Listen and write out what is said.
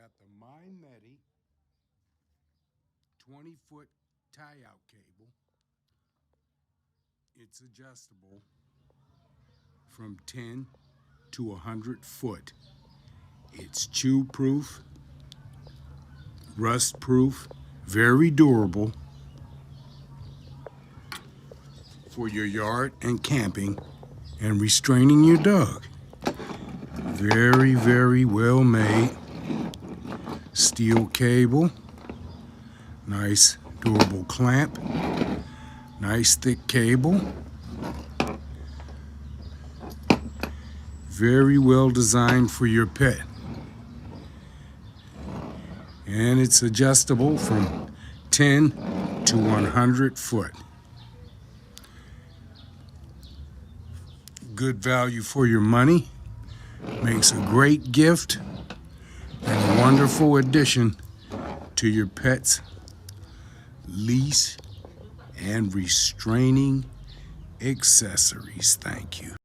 got the MI METTY 20-foot tie-out cable. It's adjustable from 10 to 100 foot. It's chew-proof, rust-proof, very durable for your yard and camping and restraining your dog. Very, very well made. Steel cable, nice durable clamp, nice thick cable. Very well designed for your pet. And it's adjustable from 10 to 100 foot. Good value for your money. Makes a great gift and a wonderful addition to your pet's leash and restraining accessories. Thank you.